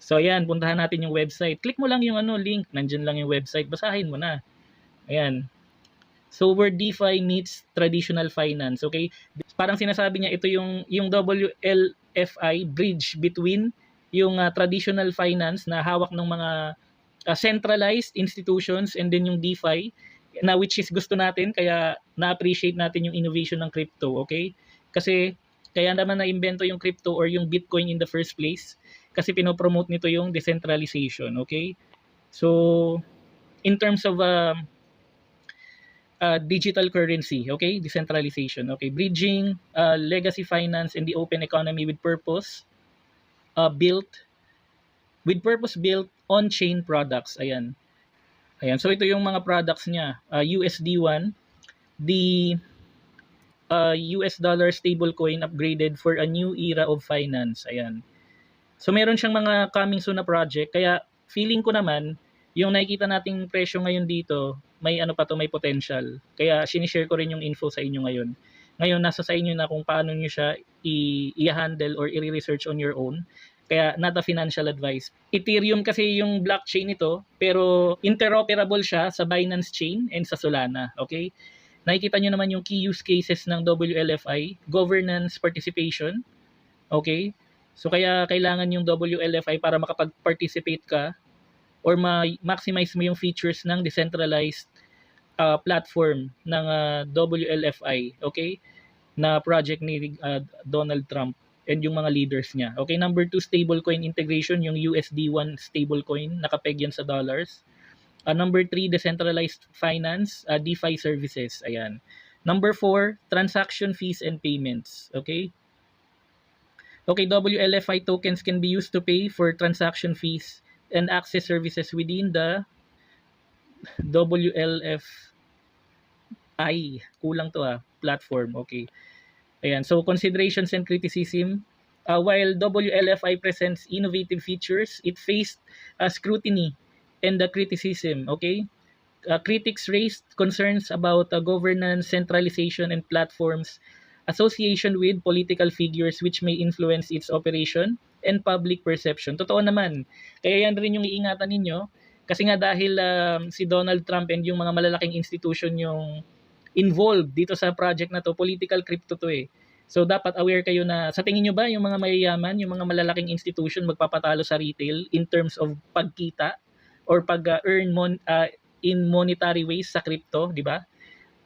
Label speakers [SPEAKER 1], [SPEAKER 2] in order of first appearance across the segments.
[SPEAKER 1] So ayan, puntahan natin yung website. Click mo lang yung link, nandiyan lang yung website, basahin mo na. Ayan. So where DeFi meets traditional finance, okay? Parang sinasabi niya ito yung WLFI bridge between yung traditional finance na hawak ng mga centralized institutions and then yung DeFi na which is gusto natin, kaya na-appreciate natin yung innovation ng crypto, okay? Kasi kaya naman na-invento yung crypto or yung Bitcoin in the first place kasi pinopromote nito yung decentralization, okay? So in terms of digital currency, okay? Decentralization, okay? Bridging legacy finance and the open economy with purpose built on-chain products. Ayan. Ayan. So ito yung mga products niya. USD1, the US dollar stablecoin upgraded for a new era of finance. Ayan. So meron siyang mga coming soon na project, kaya feeling ko naman yung nakikita nating presyo ngayon dito, may may potential. Kaya sinishare ko rin yung info sa inyo ngayon. Ngayon nasa sa inyo na kung paano niyo siya i-handle or i-research on your own. Kaya not a financial advice. Ethereum kasi yung blockchain nito, pero interoperable siya sa Binance Chain and sa Solana, okay? Nakikita nyo naman yung key use cases ng WLFI, governance participation, okay? So kaya kailangan yung WLFI para makapag-participate ka or ma-maximize mo yung features ng decentralized platform ng WLFI, okay? Na project ni Donald Trump and yung mga leaders niya. Okay, number 2, stablecoin integration, yung USD1 stablecoin, nakapeg yan sa dollars. Number 3, decentralized finance, DeFi services. Ayan. Number 4, transaction fees and payments. Okay? Okay, WLFI tokens can be used to pay for transaction fees and access services within the WLFI. Kulang to platform. Okay. Ayan. So, considerations and criticism. While WLFI presents innovative features, it faced scrutiny and criticism. Okay? Critics raised concerns about governance, centralization, and platforms association with political figures which may influence its operation and public perception. Totoo naman. Kaya yan rin yung iingatan ninyo. Kasi nga dahil si Donald Trump and yung mga malalaking institution yung involved dito sa project na to, political crypto to eh. So dapat aware kayo na sa tingin nyo ba yung mga mayayaman, yung mga malalaking institution magpapatalo sa retail in terms of pagkita or pag-earn in monetary ways sa crypto, di ba?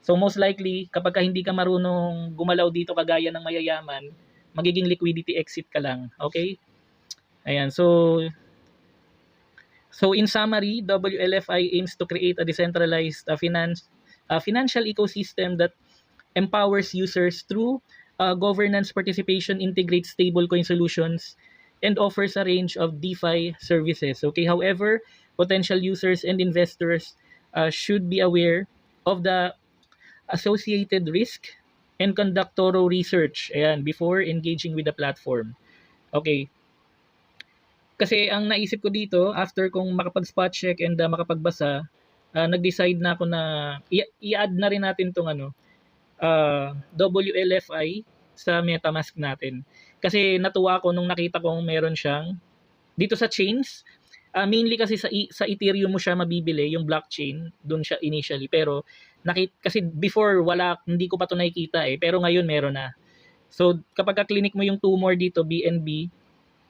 [SPEAKER 1] So most likely kapag hindi ka marunong gumalaw dito kagaya ng mayayaman, magiging liquidity exit ka lang, okay? Ayan, so in summary, WLFI aims to create a decentralized financial ecosystem that empowers users through governance participation, integrates stablecoin solutions, and offers a range of DeFi services. Okay, however, potential users and investors should be aware of the associated risk and conduct thorough research before engaging with the platform. Okay. Kasi ang naisip ko dito, after kong makapag-spot check and makapagbasa, nag-decide na ako na i-add na rin natin tong WLFI sa MetaMask natin. Kasi natuwa ako nung nakita kong meron siyang dito sa chains. Mainly kasi sa Ethereum mo siya mabibili, yung blockchain, doon siya initially. Pero kasi before hindi ko pa to nakikita pero ngayon meron na. So kapag ka-clinic mo yung two more dito, BNB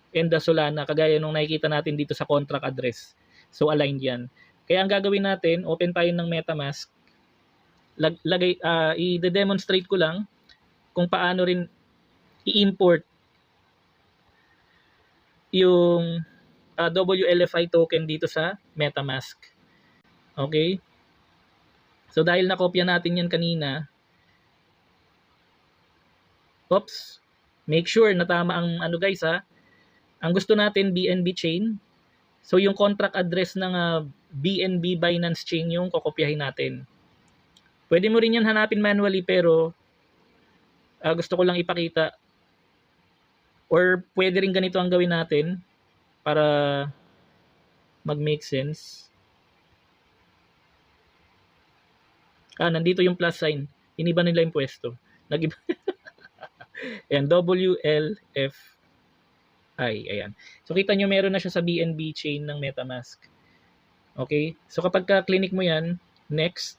[SPEAKER 1] and the Solana, kagaya nung nakikita natin dito sa contract address. So aligned yan. Kaya ang gagawin natin, open tayo ng MetaMask. I-demonstrate ko lang kung paano rin i-import yung WLFI token dito sa MetaMask. Okay? So dahil nakopya natin yan kanina, make sure na tama ang guys Ang gusto natin BNB chain. So yung contract address ng BNB Binance chain yung kokopyahin natin. Pwede mo rin yan hanapin manually pero gusto ko lang ipakita or pwede rin ganito ang gawin natin para mag-make sense. Nandito yung plus sign. Iniba nila yung pwesto. Nag-iba. Ayan, WLF Ayan. So kita nyo meron na siya sa BNB chain ng MetaMask. Okay? So kapag ka-clinic mo yan, next.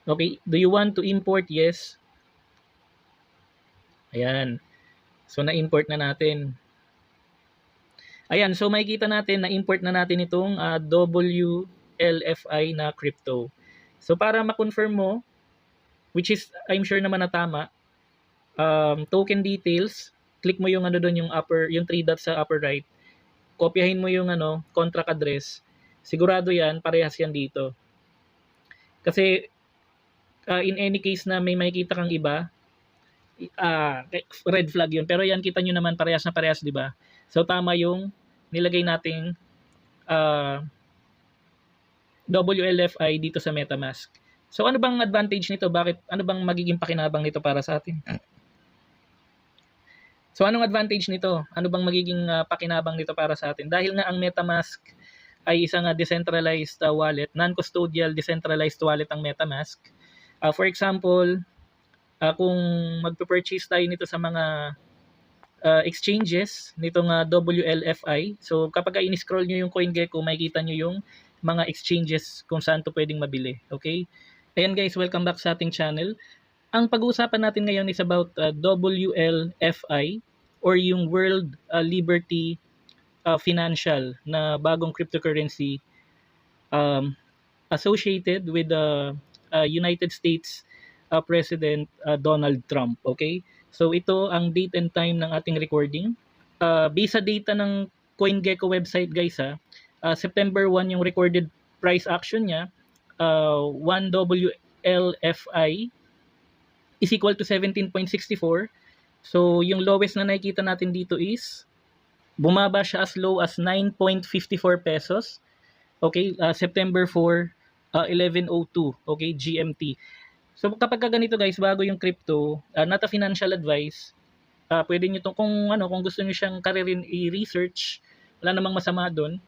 [SPEAKER 1] Okay, do you want to import? Yes. Ayan. So na-import na natin. Ayan, so makikita natin na import na natin itong WLFI na crypto. So para ma-confirm mo, which is I'm sure naman na tama, token details, click mo yung doon, yung 3 dots sa upper right. Kopyahin mo yung contract address. Sigurado yan, parehas yan dito. Kasi in any case na may makikita kang iba, red flag yun. Pero yan, kita nyo naman parehas na parehas, di ba? So tama yung nilagay nating WLFI dito sa MetaMask. So ano bang advantage nito? Ano bang magiging pakinabang nito para sa atin? So anong advantage nito? Ano bang magiging pakinabang nito para sa atin? Dahil nga ang MetaMask ay isang decentralized wallet, non-custodial decentralized wallet ang MetaMask. For example, kung magpe-purchase tayo nito sa mga exchanges nitong WLFI. So kapag in-scroll nyo yung CoinGecko, makikita nyo yung mga exchanges kung saan to pwedeng mabili. Okay? Ayan guys, welcome back sa ating channel. Ang pag-uusapan natin ngayon is about WLFI or yung World Liberty Financial na bagong cryptocurrency associated with the United States President Donald Trump. Okay? So ito ang date and time ng ating recording. Based sa data ng CoinGecko website guys, September 1 yung recorded price action niya, 1 WLFI is equal to 17.64. So yung lowest na nakikita natin dito is bumaba siya as low as 9.54 pesos. Okay, September 4, 11:02, okay, GMT. So kapag ganito guys, bago yung crypto, not a financial advice, pwede nyo itong, kung gusto nyo siyang karirin i-research, wala namang masama doon,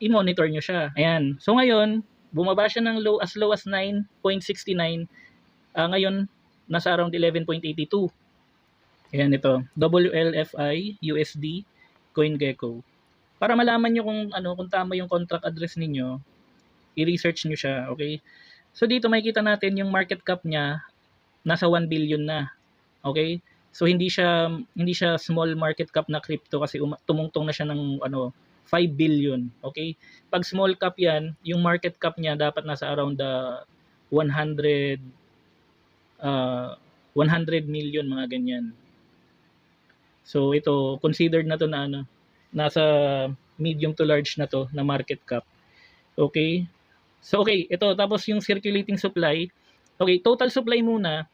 [SPEAKER 1] i-monitor nyo siya. Ayan. So ngayon, bumaba siya ng low as 9.69, ngayon, nasa around 11.82. Ayan ito, WLFI USD CoinGecko. Para malaman nyo kung tama yung contract address ninyo, i-research nyo siya, okay? So dito makikita natin yung market cap niya nasa 1 billion na. Okay? So hindi siya small market cap na crypto kasi tumungtong na siya ng 5 billion. Okay? Pag small cap 'yan, yung market cap niya dapat nasa around 100 million mga ganyan. So ito considered na to na nasa medium to large na to na market cap. Okay? So okay, ito tapos yung circulating supply. Okay, total supply muna.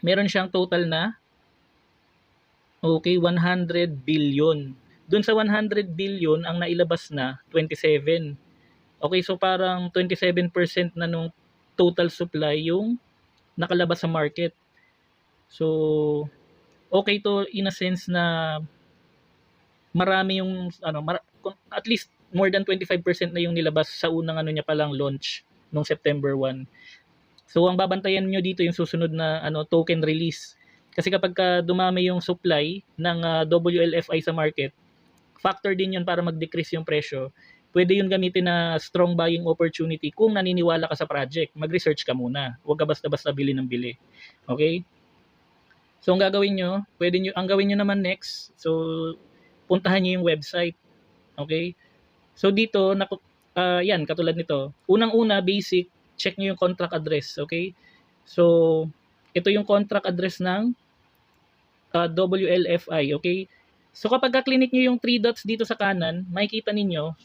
[SPEAKER 1] Meron siyang total na 100 billion. Doon sa 100 billion ang nailabas na 27. Okay, so parang 27% na nung total supply yung nakalabas sa market. So okay to in a sense na marami yung at least more than 25% na yung nilabas sa unang niya palang launch nung September 1. So ang babantayan nyo dito yung susunod na token release. Kasi kapag dumami yung supply ng WLFI sa market, factor din yun para mag-decrease yung presyo. Pwede yun gamitin na strong buying opportunity kung naniniwala ka sa project. Mag-research ka muna. Huwag ka basta-basta bili ng bili. Okay? So ang gagawin nyo, ang gawin nyo naman next, so puntahan nyo yung website. Okay? So dito, yan, katulad nito. Unang-una, basic, check nyo yung contract address. Okay? So, ito yung contract address ng WLFI. Okay? So, kapag ka-clinic nyo yung 3 dots dito sa kanan, makikita ninyo,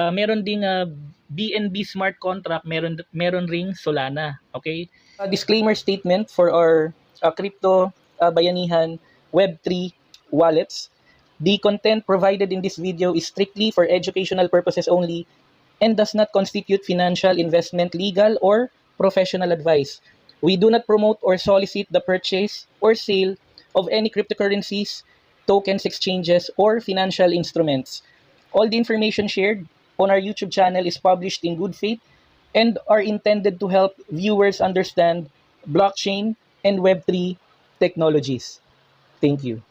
[SPEAKER 1] meron ding BNB smart contract, meron ring Solana. Okay? Disclaimer statement for our crypto bayanihan Web3 wallets. The content provided in this video is strictly for educational purposes only and does not constitute financial, investment, legal, or professional advice. We do not promote or solicit the purchase or sale of any cryptocurrencies, tokens, exchanges, or financial instruments. All the information shared on our YouTube channel is published in good faith and are intended to help viewers understand blockchain and Web3 technologies. Thank you.